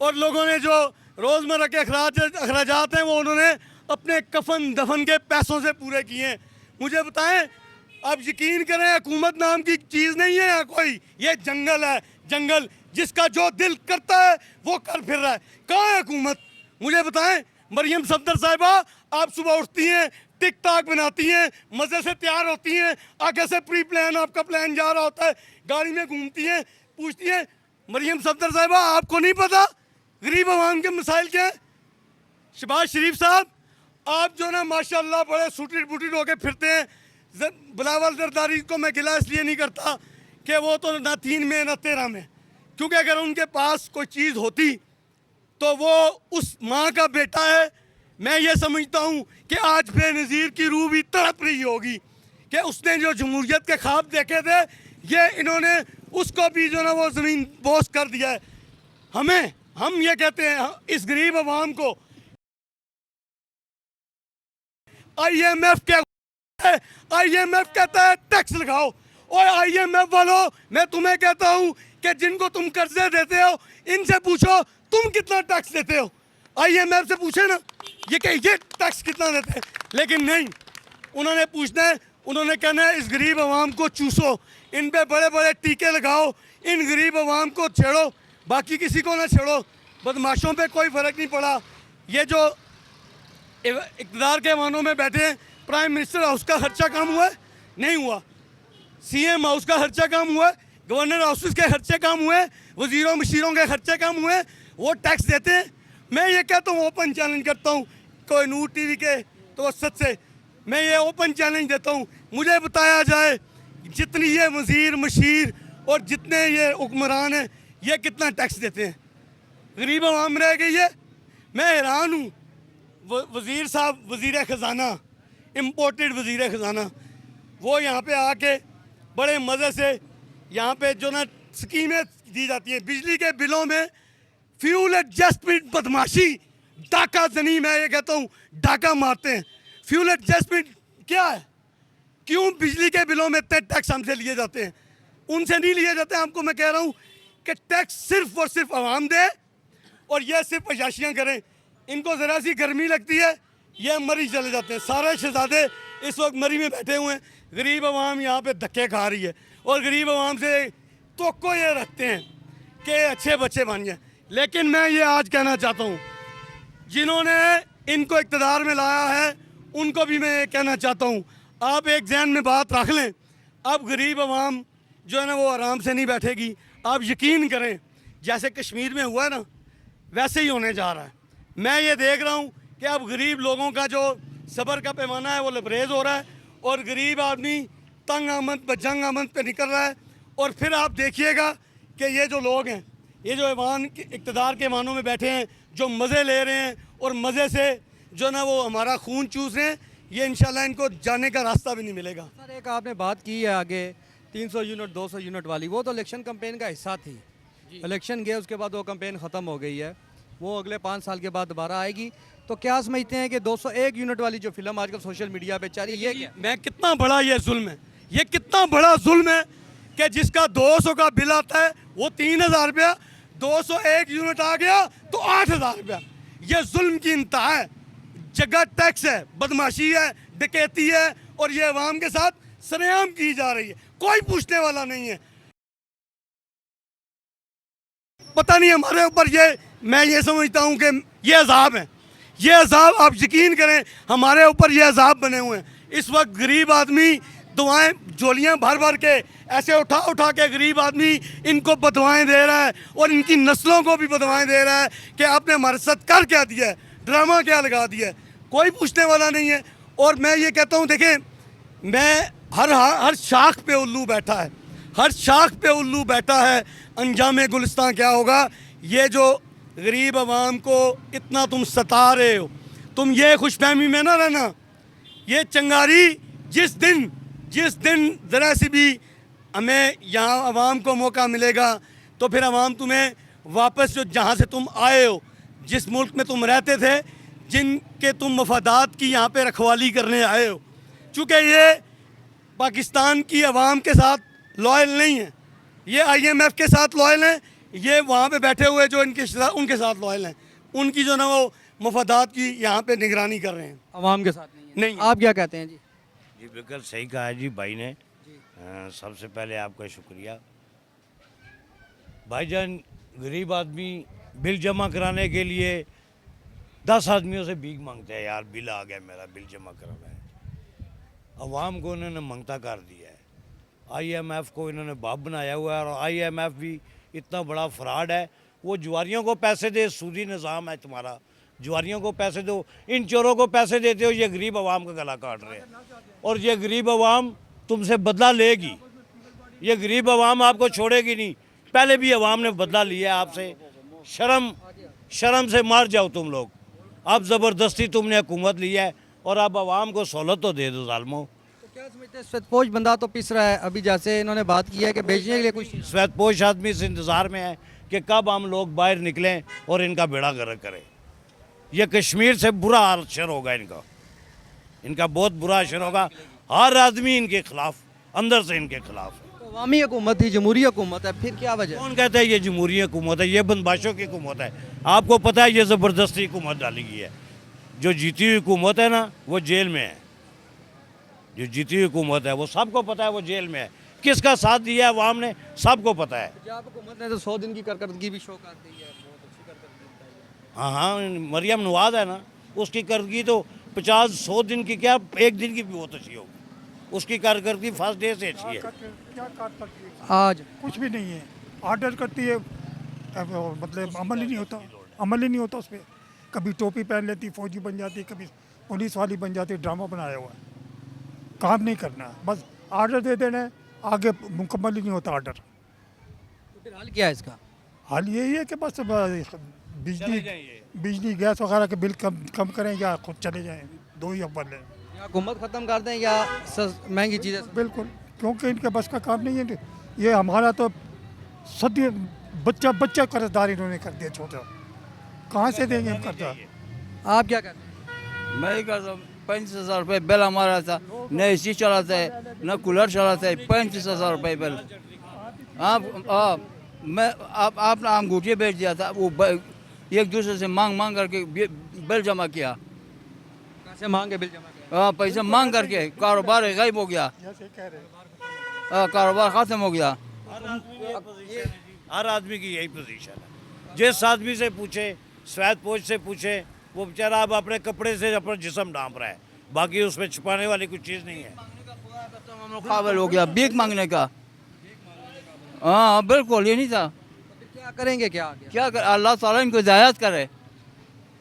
और लोगों ने जो रोज़मर्रा के अखराजात हैं वो उन्होंने अपने कफन दफन के पैसों से पूरे किए हैं। मुझे बताएं, आप यकीन करें, हुकूमत नाम की चीज़ नहीं है यहाँ कोई, ये जंगल है, जंगल जिसका जो दिल करता है वो कर फिर रहा है। कहाँ है हुकूमत? मुझे बताएं। मरियम सफदर साहिबा, आप सुबह उठती हैं, टिक टाक बनाती हैं, मज़े से तैयार होती हैं, आगे से प्री प्लान आपका प्लान जा रहा होता है, गाड़ी में घूमती हैं, पूछती हैं मरियम सफदर साहिबा आपको नहीं पता गरीब आवाम के मसाइल क्या हैं? शहबाज शरीफ साहब, आप जो ना माशाल्लाह बड़े सूटेड बूटेड होके फिरते हैं। बिलावल जरदारी को मैं गिला इसलिए नहीं करता कि वो तो ना 3 में ना 13 में, क्योंकि अगर उनके पास कोई चीज़ होती तो वो उस माँ का बेटा है। मैं ये समझता हूँ कि आज बेनज़ीर की रूह भी तड़प रही होगी कि उसने जो जमहूरियत के ख्वाब देखे थे, ये इन्होंने उसको भी जो ना वो ज़मीन बोस कर दिया है। हम ये कहते हैं इस गरीब आवाम को, IMF कहता है टैक्स लगाओ। और IMF वालों, मैं तुम्हें कहता हूँ कि जिनको तुम कर्जे देते हो, इनसे पूछो तुम कितना टैक्स देते हो। IMF से पूछे ना ये टैक्स कितना देते हैं, लेकिन नहीं, उन्होंने पूछना है, उन्होंने कहना है इस गरीब आवाम को चूसो, इन पे बड़े बड़े टीके लगाओ, इन गरीब आवाम को छेड़ो, बाकी किसी को ना छेड़ो। बदमाशों पे कोई फ़र्क नहीं पड़ा। ये जो इक़्तिदार के मानों में बैठे हैं, प्राइम मिनिस्टर हाउस का खर्चा कम हुआ है? नहीं हुआ। CM हाउस का खर्चा कम हुआ है? गवर्नर हाउस के खर्चे कम हुए? वजीरों मशीरों के खर्चे कम हुए? वो टैक्स देते हैं। मैं ये कहता हूँ, ओपन चैलेंज करता हूँ कोहिनूर TV के तवस्सुत से, मैं ये ओपन चैलेंज देता हूँ, मुझे बताया जाए जितनी ये वज़ीर मशीर और जितने ये हुक्मरान हैं, ये कितना टैक्स देते हैं? गरीब आवाम रह गई है। मैं हैरान हूँ। वज़ीर साहब, वज़ीर ख़जाना, इम्पोर्टेड वज़ीर ख़जाना, वो यहाँ पे आके बड़े मज़े से यहाँ पे जो ना स्कीमें दी जाती हैं, बिजली के बिलों में फ्यूल एडजस्टमेंट बदमाशी, डाका जनी, मैं ये कहता हूँ डाका मारते हैं। फ्यूल एडजस्टमेंट क्या है? क्यों बिजली के बिलों में इतने टैक्स हमसे लिए जाते हैं? उनसे नहीं लिए जाते। आपको मैं कह रहा हूँ कि टैक्स सिर्फ और सिर्फ आवाम दे और ये सिर्फ अयाशियाँ करें। इनको ज़रा सी गर्मी लगती है, ये मरी चले जाते हैं। सारे शहजादे इस वक्त मरी में बैठे हुए हैं, गरीब आवाम यहाँ पे धक्के खा रही है और गरीब आवाम से तो ये रखते हैं कि अच्छे बच्चे बन जाए। लेकिन मैं ये आज कहना चाहता हूँ, जिन्होंने इनको इक़्तिदार में लाया है उनको भी मैं ये कहना चाहता हूँ, आप एक ज़हन में बात रख लें, अब गरीब आवाम जो है ना वो आराम से नहीं बैठेगी। आप यकीन करें, जैसे कश्मीर में हुआ है ना, वैसे ही होने जा रहा है। मैं ये देख रहा हूँ कि अब गरीब लोगों का जो सब्र का पैमाना है वो लबरेज हो रहा है और गरीब आदमी तंग आमद बजंग आमद पे निकल रहा है। और फिर आप देखिएगा कि ये जो लोग हैं, ये जो ऐवान इक़्तिदार के ऐवानों में बैठे हैं, जो मज़े ले रहे हैं और मज़े से जो ना वो हमारा खून चूस रहे हैं, ये इंशाल्लाह इनको जाने का रास्ता भी नहीं मिलेगा। सर एक आपने बात की है आगे 300 यूनिट 200 यूनिट वाली, वो तो इलेक्शन कैंपेन का हिस्सा थी। इलेक्शन गए उसके बाद वो कैंपेन ख़त्म हो गई है, वो अगले 5 साल के बाद दोबारा आएगी। तो क्या समझते हैं कि 201 यूनिट वाली जो फिल्म आजकल सोशल मीडिया पे चल रही है, ये क्या? मैं कितना बड़ा ये जुल्म है, ये कितना बड़ा जुल्म है कि जिसका 200 का बिल आता है वो 3000 रुपया, 201 यूनिट आ गया तो 8000 रुपया। ये जुल्म की इंतहा है, जगह टैक्स है, बदमाशी है, डकैती है और ये अवाम के साथ सरेआम की जा रही है, कोई पूछने वाला नहीं है। पता नहीं हमारे ऊपर ये, मैं ये समझता हूँ कि ये अजाब है, ये अजाब आप यकीन करें हमारे ऊपर ये अजाब बने हुए हैं। इस वक्त गरीब आदमी दुआएं झोलियाँ भर भर के ऐसे उठा उठा के गरीब आदमी इनको बदवाएं दे रहा है और इनकी नस्लों को भी बदवाएं दे रहा है कि आपने हमारे साथ कर क्या दिया है, ड्रामा क्या लगा दिया है, कोई पूछने वाला नहीं है। और मैं ये कहता हूँ देखें, मैं हर शाख पे उल्लू बैठा है, हर शाख पे उल्लू बैठा है, अंजाम गुलिस्तान क्या होगा। ये जो गरीब आवाम को इतना तुम सता रहे हो, तुम ये खुशफहमी में ना रहना, ये चंगारी जिस दिन ज़रा सी भी हमें यहाँ आवाम को मौका मिलेगा तो फिर आवाम तुम्हें वापस जो जहाँ से तुम आए हो, जिस मुल्क में तुम रहते थे, जिनके तुम मफादात की यहाँ पे रखवाली करने आए हो, चूँकि ये पाकिस्तान की आवाम के साथ लॉयल नहीं है, ये IMF के साथ लॉयल हैं, ये वहाँ पे बैठे हुए जो उनके साथ लॉयल हैं, उनकी जो ना वो मफादात की यहाँ पे निगरानी कर रहे हैं, आवाम के साथ नहीं है। नहीं। आप क्या कहते हैं जी? जी बिल्कुल सही कहा है जी भाई ने। सबसे पहले आपका शुक्रिया भाईजान। गरीब आदमी बिल जमा कराने के लिए 10 आदमियों से भीख मांगते हैं, यार बिल आ गया मेरा, बिल जमा कराना है। अवाम को इन्होंने मंगता कर दिया है, IMF को इन्होंने बाप बनाया हुआ है और IMF भी इतना बड़ा फ्रॉड है। वो जुआरियों को पैसे दे, सूदी निज़ाम है तुम्हारा, जुआरियों को पैसे दो, इन चोरों को पैसे देते हो, ये गरीब आवाम का गला काट रहे हैं और ये गरीब आवाम तुमसे बदला लेगी, ये गरीब आवाम आपको छोड़ेगी नहीं। पहले भी आवाम ने बदला लिया आपसे, शर्म से मार जाओ तुम लोग। अब ज़बरदस्ती तुमने हुकूमत लिया है और अब आवाम को सहूलत तो दे दो ज़ालिमों। तो क्या समझते हैं श्वेतपोश बंदा तो पिस रहा है, अभी जैसे इन्होंने बात की है कि बेचने के लिए कुछ श्वेतपोश आदमी इस इंतज़ार में है कि कब हम लोग बाहर निकलें और इनका बेड़ा गर्क करें। यह कश्मीर से बुरा असर होगा इनका बहुत बुरा असर होगा। हर आदमी इनके खिलाफ, अंदर से इनके खिलाफ है। तो अवामी हुकूमत थी, जमहूरी हुकूमत है, फिर क्या वजह? कौन कहता है ये जमहूरी हुकूमत है? ये बंदबाशों की हुकूमत है। आपको पता है ये ज़बरदस्ती हुकूमत डाली गई है। जो जीती हुई हुकूमत है ना वो जेल में है, जो जीती हुई हुकूमत है वो सबको पता है वो जेल में है। किसका साथ दिया है अवाम ने, सबको पता है। पंजाब हुकूमत ने तो 100 दिन की कारकर्दगी भी शो कर दी है, बहुत अच्छी कारकर्दगी। हाँ, मरियम नवाज है ना, उसकी कारकर्दगी तो 50-100 दिन की क्या, एक दिन की भी बहुत अच्छी होगी। उसकी कारकर्दगी फर्स्ट डे से अच्छी है। क्या कर सकती है? आज कुछ भी नहीं है, ऑर्डर करती है, मतलब अमल ही नहीं होता, अमल ही नहीं होता उस पर। कभी टोपी पहन लेती, फौजी बन जाती, कभी पुलिस वाली बन जाती, ड्रामा बनाया हुआ है। काम नहीं करना, बस ऑर्डर दे देना है, आगे मुकम्मल ही नहीं होता ऑर्डर। तो फिर हाल क्या है इसका? हाल यही है कि बस बिजली गैस वगैरह के बिल कम करें या खुद चले जाएं, दो ही अव्वल है। या हुकूमत ख़त्म कर दें या महंगी चीज़ें। बिल्कुल, क्योंकि इनके बस का काम नहीं है। ये हमारा तो सदी बच्चा कर्जदार इन्होंने कर दिया छोटा, कहाँ से देंगे हम कर्जा? आप क्या कहते हैं? मैं कहता हूँ 35,000 रुपये बिल हमारा था, न AC चलाता है न कूलर चलाता है, 35,000 रुपये बिल। आपने अंगूठी बेच दिया था, वो एक दूसरे से मांग करके बिल जमा किया। कैसे मांगे बिल जमा किया? हाँ, पैसे मांग करके कारोबार गायब हो गया, कारोबार ख़त्म हो गया। हर आदमी की यही पोजीशन है। जिस आदमी से पूछे, श्वेतपोश से पूछे, वो बेचारा अब अपने कपड़े से अपना जिस्म ढांप रहा है, बाकी उसमें छुपाने वाली कुछ चीज़ नहीं है। काबिल हो गया भीख मांगने का। हाँ बिल्कुल, ये नहीं था। तो फिर क्या करेंगे, क्या आगे? क्या कर, अल्लाह ताला इनको हिदायत करे।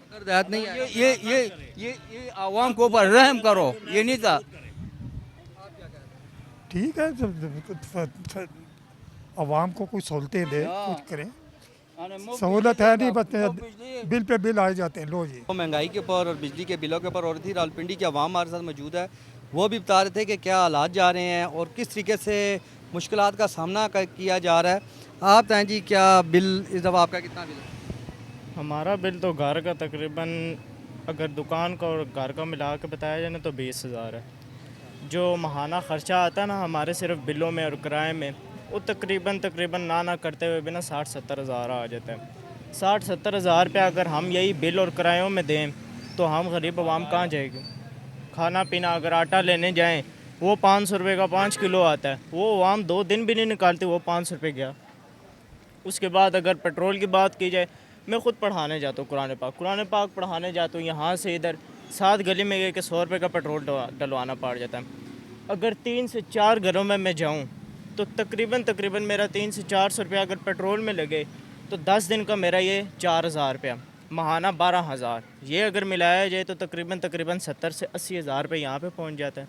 अगर हिदायत नहीं है। ये आवाम के ऊपर रहम करो, ये नहीं था। ठीक है, जब आवाम को कुछ सहूलतें दे, कुछ करें। सहूलत है नहीं, बस बिल पे बिल आए जाते हैं। लो जी, वो महंगाई के ऊपर और बिजली के बिलों के ऊपर हो रही थी। रावलपिंडी के अवाम हमारे साथ मौजूद है, वो भी बता रहे थे कि क्या हालात जा रहे हैं और किस तरीके से मुश्किलात का सामना किया जा रहा है। आप बताएं जी, क्या बिल इस दफ़ा आपका कितना बिल है? हमारा बिल तो घर का तकरीबन, अगर दुकान का और घर का मिला के बताया जाए ना तो 20,000 है। जो माहाना ख़र्चा आता है ना हमारे सिर्फ बिलों में और किराए में, वो तकरीबन ना करते हुए भी ना 60-70 हज़ार आ जाता है। 60-70 हज़ार रुपया अगर हम यही बिल और किरायों में दें तो हम गरीब आवाम कहाँ जाएगी। खाना पीना, अगर आटा लेने जाएं वो 500 रुपये का 5 किलो आता है, वो आवाम 2 दिन भी नहीं निकालती, वो 500 रुपये गया। उसके बाद अगर पेट्रोल की बात की जाए, मैं ख़ुद पढ़ाने जाता हूँ कुरान पाक पढ़ाने जाता हूँ, यहाँ से इधर 7 गली में गए कि 100 रुपये का पेट्रोल डलवाना पड़ जाता है। अगर 3 से 4 घरों में मैं जाऊँ तो तकरीबन मेरा 300 से 400 रुपया अगर पेट्रोल में लगे तो 10 दिन का मेरा ये 4,000 रुपया, माहाना 12,000, ये अगर मिलाया जाए तो तकरीबन 70 से 80 हज़ार रुपये यहाँ पे पहुँच जाता है।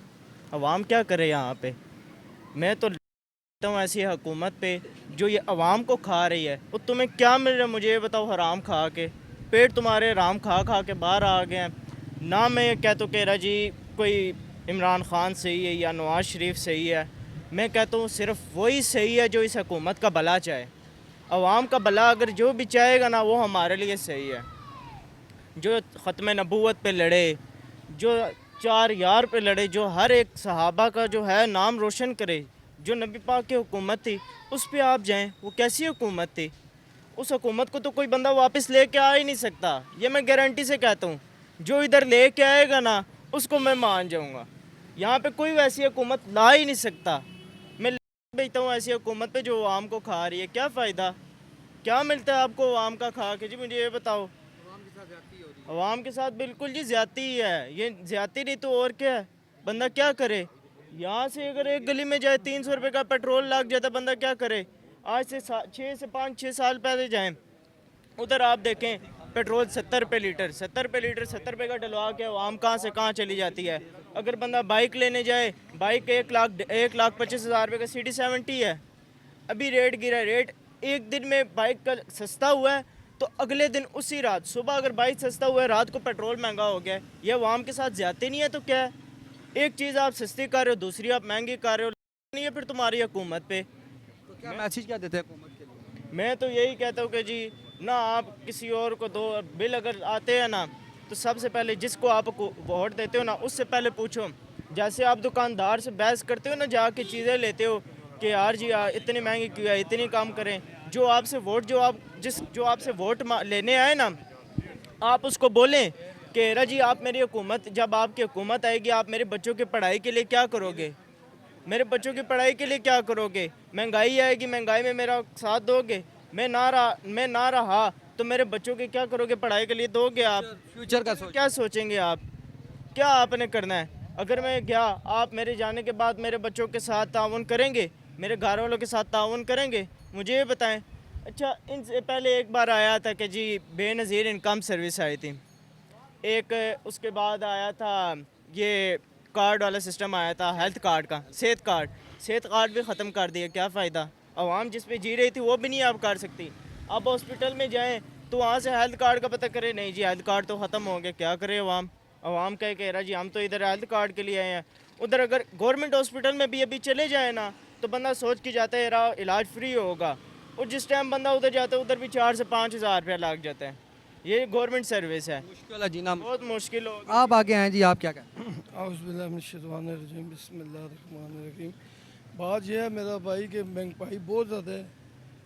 अवाम क्या करे यहाँ पे। मैं तो कहता हूँ ऐसी हुकूमत पे जो ये अवाम को खा रही है, वो तुम्हें क्या मिल रहा है मुझे ये बताओ। हराम खा के पेट तुम्हारे हराम खा के बाहर आ गए हैं ना। मैं कहता हूँ कह रहा जी कोई इमरान ख़ान सही है या नवाज़ शरीफ सही है, मैं कहता हूँ सिर्फ वही सही है जो इस हुकूमत का भला चाहे। अवाम का भला अगर जो भी चाहेगा ना वो हमारे लिए सही है। जो ख़त्म नबूवत पे लड़े, जो 4 यार पे लड़े, जो हर एक सहाबा का जो है नाम रोशन करे, जो नबी पाक की हुकूमत थी उस पे आप जाएं। वो कैसी हुकूमत थी? उस हुकूमत को तो कोई बंदा वापस लेके आ ही नहीं सकता, ये मैं गारंटी से कहता हूँ। जो इधर लेके आएगा ना उसको मैं मान जाऊँगा। यहाँ पे कोई वैसी हुकूमत ला ही नहीं सकता। मैं भेजता हूँ ऐसी हुकूमत पे जो आवाम को खा रही है। क्या फ़ायदा, क्या मिलता है आपको आवाम का खा के? जी मुझे ये बताओ। अवाम के साथ बिल्कुल जी ज़्यादती ही है, ये ज़्यादती नहीं तो और क्या है। बंदा क्या करे? यहाँ से अगर एक गली में जाए 300 रुपये का पेट्रोल लग जाता, बंदा क्या करे? आज से 5-6 साल पहले जाएं, उधर आप देखें पेट्रोल 70 रुपये लीटर 70 रुपये का डलवा के आवाम कहाँ से कहाँ चली जाती है। अगर बंदा बाइक लेने जाए, बाइक 1,25,000 रुपये का CD70 है, अभी रेट गिरा। रेट एक दिन में बाइक का सस्ता हुआ है तो अगले दिन उसी रात सुबह अगर बाइक सस्ता हुआ है, रात को पेट्रोल महंगा हो गया। ये आवाम के साथ ज़्यादती नहीं है तो क्या है? एक चीज़ आप सस्ती कर रहे हो, दूसरी आप महंगी कर रहे हो, नहीं है फिर तुम्हारी हुकूमत पे। तो क्या मैसेज क्या देते हैं हुकूमत के लिए? मैं तो यही कहता हूँ कि जी ना आप किसी और को दो। बिल अगर आते हैं ना तो सबसे पहले जिसको आप वोट देते हो ना उससे पहले पूछो। जैसे आप दुकानदार से बहस करते हो ना, जाके चीज़ें लेते हो कि यार जी इतनी महंगी क्यों है, इतनी कम करें। जो आपसे वोट लेने आए ना, आप उसको बोलें कि रा जी आप मेरी हुकूमत, जब आपकी हुकूमत आएगी आप मेरे बच्चों की पढ़ाई के लिए क्या करोगे? मेरे बच्चों की पढ़ाई के लिए क्या करोगे? महंगाई आएगी, महंगाई में मेरा साथ दोगे? मैं ना रहा तो मेरे बच्चों के क्या करोगे? पढ़ाई के लिए दोगे आप? फ्यूचर का क्या सोचेंगे आप? क्या आपने करना है? अगर मैं गया, आप मेरे जाने के बाद मेरे बच्चों के साथ ताउन करेंगे, मेरे घर वालों के साथ ताउन करेंगे? मुझे ये बताएं। अच्छा, इनसे पहले एक बार आया था कि जी बेनज़ीर इनकम सर्विस आई थी एक, उसके बाद आया था ये कार्ड वाला सिस्टम आया था हेल्थ कार्ड का, सेहत कार्ड भी ख़त्म कर दिया। क्या फ़ायदा? आवाम जिस पे जी रही थी वो भी नहीं आप कर सकती। आप हॉस्पिटल में जाएं तो वहाँ से हेल्थ कार्ड का पता करें, नहीं जी हेल्थ कार्ड तो ख़त्म हो गया। क्या करे आवाम क्या कह रहा जी हम तो इधर हेल्थ कार्ड के लिए आए हैं। उधर अगर गवर्नमेंट हॉस्पिटल में भी अभी चले जाए ना तो बंदा सोच के जाता है यार इलाज फ्री होगा, और जिस टाइम बंदा उधर जाता है उधर भी 4 से 5 हज़ार रुपया लग जाता है। ये गवर्नमेंट सर्विस है, मुश्किल है जीना, बहुत मुश्किल हो। आप आगे हैं जी, आप क्या कहें? बिस्मिल्लाहिर्रहमानिर्रहीम। बात यह है मेरा भाई कि महंगाई बहुत ज़्यादा है,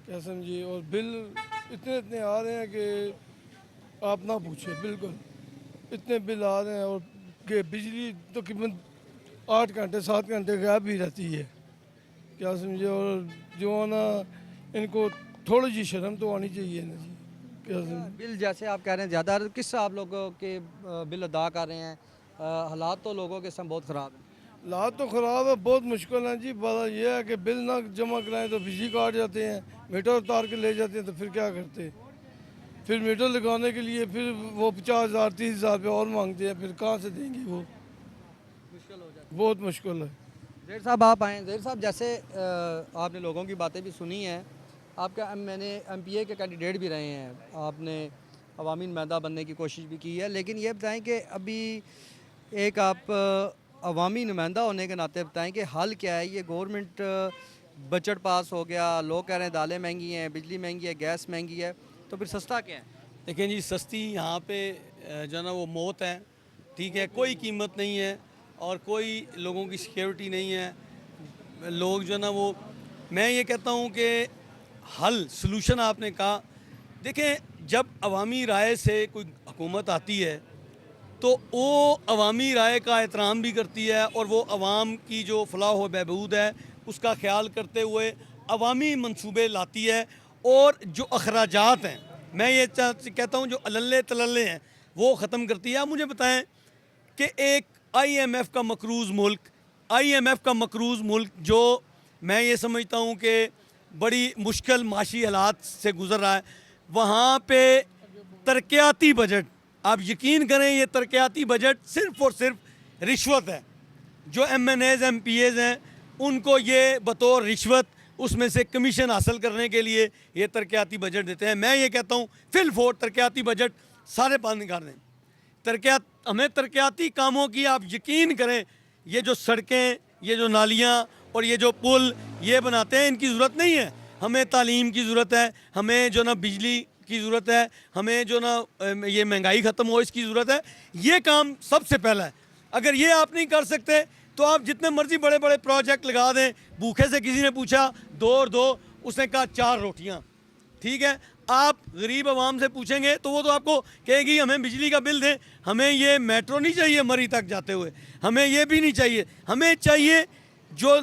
क्या समझिए, और बिल इतने आ रहे हैं कि आप ना पूछे। बिल्कुल इतने बिल आ रहे हैं, और कि बिजली तकरीबन 8 घंटे 7 घंटे गायब भी रहती है, क्या समझे। और जो है ना इनको थोड़ी सी शर्म तो आनी चाहिए ना जी, क्या समझे। बिल जैसे आप कह रहे हैं ज़्यादा, किस आप लोगों के बिल अदा कर रहे हैं? हालात तो लोगों के समय बहुत ख़राब है। हालात तो ख़राब है, बहुत मुश्किल है जी। बात यह है कि बिल ना जमा कराएं तो बिजली काट जाते हैं, मीटर उतार के ले जाते हैं, तो फिर क्या करते। फिर मीटर लगाने के लिए फिर वो 50,000 30,000 रुपये और मांगते हैं, फिर कहाँ से देंगे वो, मुश्किल हो जाता बहुत मुश्किल है। है। ज़ेर साहब आप आएँ। ज़ेर साहब जैसे आपने लोगों की बातें भी सुनी हैं, आपका मैंने MPA के कैंडिडेट भी रहे हैं, आपने अवामी नुमाइंदा बनने की कोशिश भी की है, लेकिन ये बताएं कि अभी एक आप अवामी नुमाइंदा होने के नाते बताएं कि हाल क्या है। ये गवर्नमेंट बजट पास हो गया, लोग कह रहे हैं दालें महंगी हैं, बिजली महंगी है, गैस महंगी है, तो फिर सस्ता क्या है? देखें जी, सस्ती यहाँ पे जो है ना वो मौत है, ठीक है, कोई कीमत नहीं है और कोई लोगों की सिक्योरिटी नहीं है। लोग जो है ना वो, मैं ये कहता हूँ कि हल सलूशन आपने कहा, देखें जब अवामी राय से कोई हुकूमत आती है तो वो अवामी राय का एहतराम भी करती है और वो अवाम की जो फलाह व बहबूद है उसका ख्याल करते हुए अवामी मंसूबे लाती है, और जो अखराजात हैं, मैं ये कहता हूँ जो अल्ले तल्ले हैं, वो ख़त्म करती है। आप मुझे बताएं कि एक IMF का मकरूज़ मुल्क जो मैं ये समझता हूँ कि बड़ी मुश्किल माशी हालात से गुज़र रहा है, वहाँ पे तरक्याती बजट, आप यकीन करें ये तरक्याती बजट सिर्फ़ और सिर्फ रिश्वत है। जो MNAs MPAs हैं उनको ये बतौर रिश्वत उसमें से कमीशन हासिल करने के लिए ये तरक्याती बजट देते हैं। मैं ये कहता हूँ फिल फोर तरक्याती बजट सारे बंद कर दें। हमें तरक्याती कामों की, आप यकीन करें, ये जो सड़कें, ये जो नालियाँ और ये जो पुल ये बनाते हैं, इनकी ज़रूरत नहीं है। हमें तालीम की ज़रूरत है, हमें जो ना बिजली की ज़रूरत है, हमें जो ना ये महंगाई ख़त्म हो इसकी ज़रूरत है। ये काम सबसे पहला है। अगर ये आप नहीं कर सकते तो आप जितने मर्जी बड़े बड़े प्रोजेक्ट लगा दें। भूखे से किसी ने पूछा 2 और 2, उसने कहा 4 रोटियां, ठीक है। आप गरीब आवाम से पूछेंगे तो वो तो आपको कहेगी हमें बिजली का बिल दें, हमें ये मेट्रो नहीं चाहिए मरी तक जाते हुए, हमें ये भी नहीं चाहिए। हमें चाहिए जो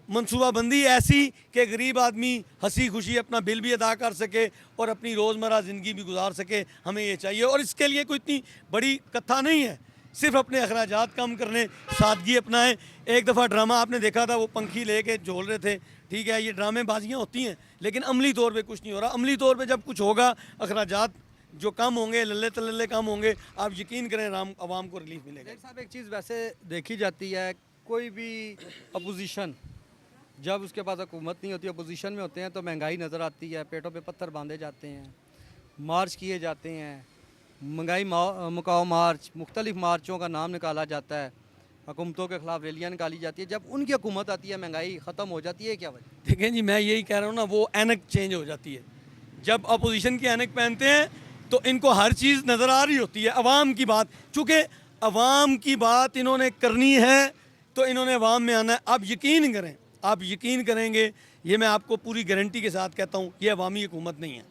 मनसूबाबंदी ऐसी कि गरीब आदमी हंसी खुशी अपना बिल भी अदा कर सके और अपनी रोज़मर्रा ज़िंदगी भी गुजार सके, हमें ये चाहिए। और इसके लिए कोई इतनी बड़ी कथा नहीं है, सिर्फ अपने अखराजात कम करने, सादगी अपनाएं। एक दफ़ा ड्रामा आपने देखा था, वो पंखी लेके झोल रहे थे, ठीक है। ये ड्रामे बाजियाँ होती हैं लेकिन अमली तौर पे कुछ नहीं हो रहा। अमली तौर पे जब कुछ होगा, अखराजात जो कम होंगे, लल्ले तल्ले कम होंगे, आप यकीन करें आवाम को रिलीफ मिलेगा। साहब एक चीज़ वैसे देखी जाती है, कोई भी अपोजिशन जब उसके पास हुकूमत नहीं होती, अपोजिशन में होते हैं तो महंगाई नज़र आती है, पेटों पे पत्थर बांधे जाते हैं, मार्च किए जाते हैं, महंगाई मुकाओ मार्च, मुख्तलिफ मार्चों का नाम निकाला जाता है, हुकूमतों के ख़िलाफ़ रैलियाँ निकाली जाती है। जब उनकी हुकूमत आती है महंगाई ख़त्म हो जाती है, क्या वजह? देखें जी, मैं यही कह रहा हूँ ना, वो ऐनक चेंज हो जाती है। जब अपोजिशन की ऐनक पहनते हैं तो इनको हर चीज़ नज़र आ रही होती है। अवाम की बात, चूँकि अवाम की बात इन्होंने करनी है तो इन्होंने अवाम में आना है। आप यकीन करें, आप यकीन करेंगे, ये मैं आपको पूरी गारंटी के साथ कहता हूँ, ये अवामी हुकूमत नहीं है,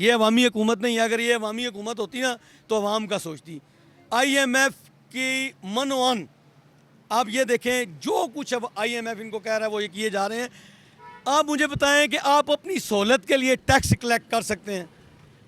ये अवामी हुकूमत नहीं है। अगर ये अवामी हुकूमत होती ना तो अवाम का सोचती। IMF की मनोअन, आप ये देखें जो कुछ अब IMF इनको कह रहा है वो ये किए जा रहे हैं। आप मुझे बताएं कि आप अपनी सहूलत के लिए टैक्स कलेक्ट कर सकते हैं,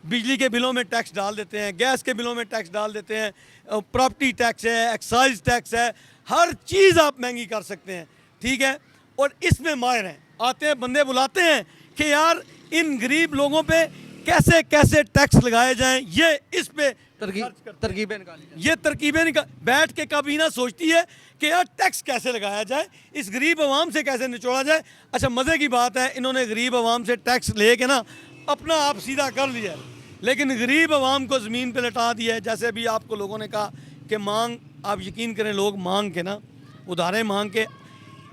बिजली के बिलों में टैक्स डाल देते हैं, गैस के बिलों में टैक्स डाल देते हैं, प्रॉपर्टी टैक्स है, एक्साइज टैक्स है, हर चीज़ आप महंगी कर सकते हैं, ठीक है। और इसमें माहिर हैं, आते हैं बंदे बुलाते हैं कि यार इन गरीब लोगों पे कैसे कैसे टैक्स लगाए जाएं, ये इस पे तरकीबें निकाली जाएं। ये तरकीबें बैठ के काबीना सोचती है कि यार टैक्स कैसे लगाया जाए, इस गरीब आवाम से कैसे निचोड़ा जाए। अच्छा, मज़े की बात है, इन्होंने गरीब आवाम से टैक्स ले के ना अपना आप सीधा कर लिया है, लेकिन गरीब आवाम को ज़मीन पे लटा दिया है। जैसे अभी आपको लोगों ने कहा कि मांग, आप यकीन करें लोग मांग के ना, उधारें मांग के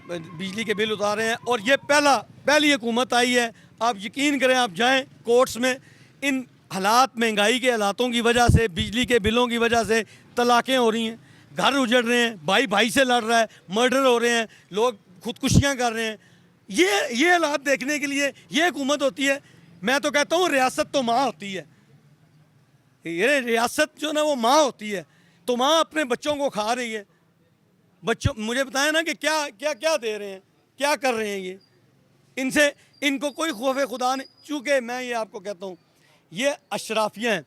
बिजली के बिल उतारे हैं। और ये पहली हुकूमत आई है, आप यकीन करें, आप जाएं कोर्ट्स में, इन हालात, महंगाई के हालातों की वजह से, बिजली के बिलों की वजह से तलाक़ें हो रही हैं, घर उजड़ रहे हैं, भाई भाई से लड़ रहा है, मर्डर हो रहे हैं, लोग खुदकुशियाँ कर रहे हैं। ये हालात देखने के लिए ये हुकूमत होती है। मैं तो कहता हूँ रियासत तो माँ होती है, ये रियासत जो ना वो माँ होती है, तो माँ अपने बच्चों को खा रही है। बच्चों, मुझे बताएं ना कि क्या क्या क्या दे रहे हैं, क्या कर रहे हैं ये, इनसे इनको कोई खौफ खुदा नहीं। चूँकि मैं ये आपको कहता हूँ, ये अशराफियाँ हैं,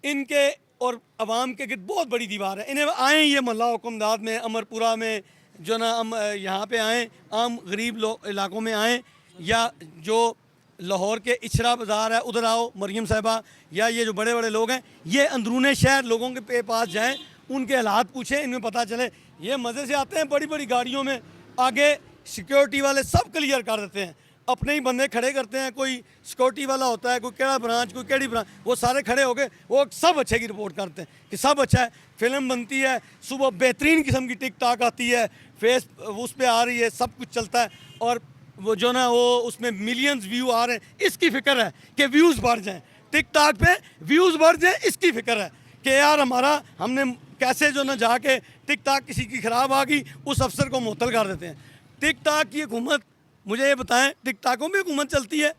इनके और अवाम के गिर्द बहुत बड़ी दीवार है। इन्हें आएँ ये मोहल्ला हुक्मदाद में, अमरपुरा में जो ना हम यहाँ पे आएँ, आम गरीब लोग इलाकों में आएँ, या जो लाहौर के इचरा बाज़ार है, उधर आओ मरियम साहिबा, या ये जो बड़े बड़े लोग हैं, ये अंदरूने शहर लोगों के पास जाएं, उनके हालात पूछें, इनमें पता चले। ये मज़े से आते हैं बड़ी बड़ी गाड़ियों में, आगे सिक्योरिटी वाले सब क्लियर कर देते हैं, अपने ही बंदे खड़े करते हैं, कोई सिक्योरिटी वाला होता है, कोई केड़ा ब्रांच, कोई केड़ी ब्रांच, वो सारे खड़े हो गए, वो सब अच्छे की रिपोर्ट करते हैं कि सब अच्छा है। फिल्म बनती है, सुबह बेहतरीन किस्म की टिक टाक आती है, फेस उस पर आ रही है, सब कुछ चलता है, और वो जो ना वो उसमें मिलियंस व्यू आ रहे हैं, इसकी फ़िक्र है कि व्यूज़ बढ़ जाएँ, टिक टाक पे व्यूज़ बढ़ जाएँ, इसकी फ़िक्र है कि यार हमारा हमने कैसे जो ना जाके टिक टाक किसी की ख़राब आ गई, उस अफसर को मुअत्तल कर देते हैं। टिक टाक की हुकूमत, मुझे ये बताएं, टिक टाकों में हुकूमत चलती है?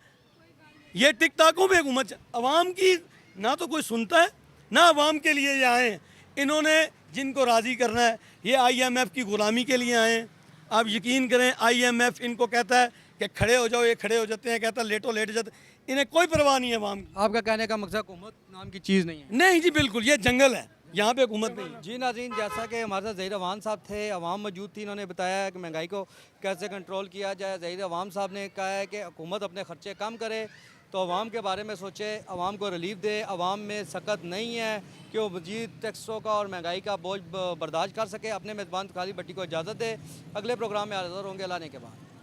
ये टिक टाकों में हुकूमत अवाम की ना तो कोई सुनता है, ना अवाम के लिए ये आए हैं। इन्होंने जिनको राज़ी करना है, ये IMF की ग़ुलामी के लिए आए हैं। आप यकीन करें, IMF इनको कहता है कि खड़े हो जाओ, ये खड़े हो जाते हैं, कहता है लेटो लेट जाते, इन्हें कोई परवाह नहीं है अवाम की। आपका कहने का मकसद हुकूमत नाम की चीज़ नहीं है? नहीं जी, बिल्कुल, ये जंगल है, यहाँ पे हुकूमत नहीं है। जी नाज़रीन, जैसा कि हमारे साथ ज़हीर अवान साहब थे, अवाम मौजूद थी, इन्होंने बताया कि महंगाई को कैसे कंट्रोल किया जाए। ज़हीर अवान साहब ने कहा है कि हुकूमत अपने ख़र्चे कम करे तो अवाम के बारे में सोचे, अवाम को रिलीफ दे। अवाम में सख्त नहीं है कि वो मजीद टैक्सों का और महंगाई का बोझ बर्दाश्त कर सके। अपने मेज़बान खाली भट्टी को इजाज़त दे। अगले प्रोग्राम में हाज़िर होंगे अल्लाह ने के बाद।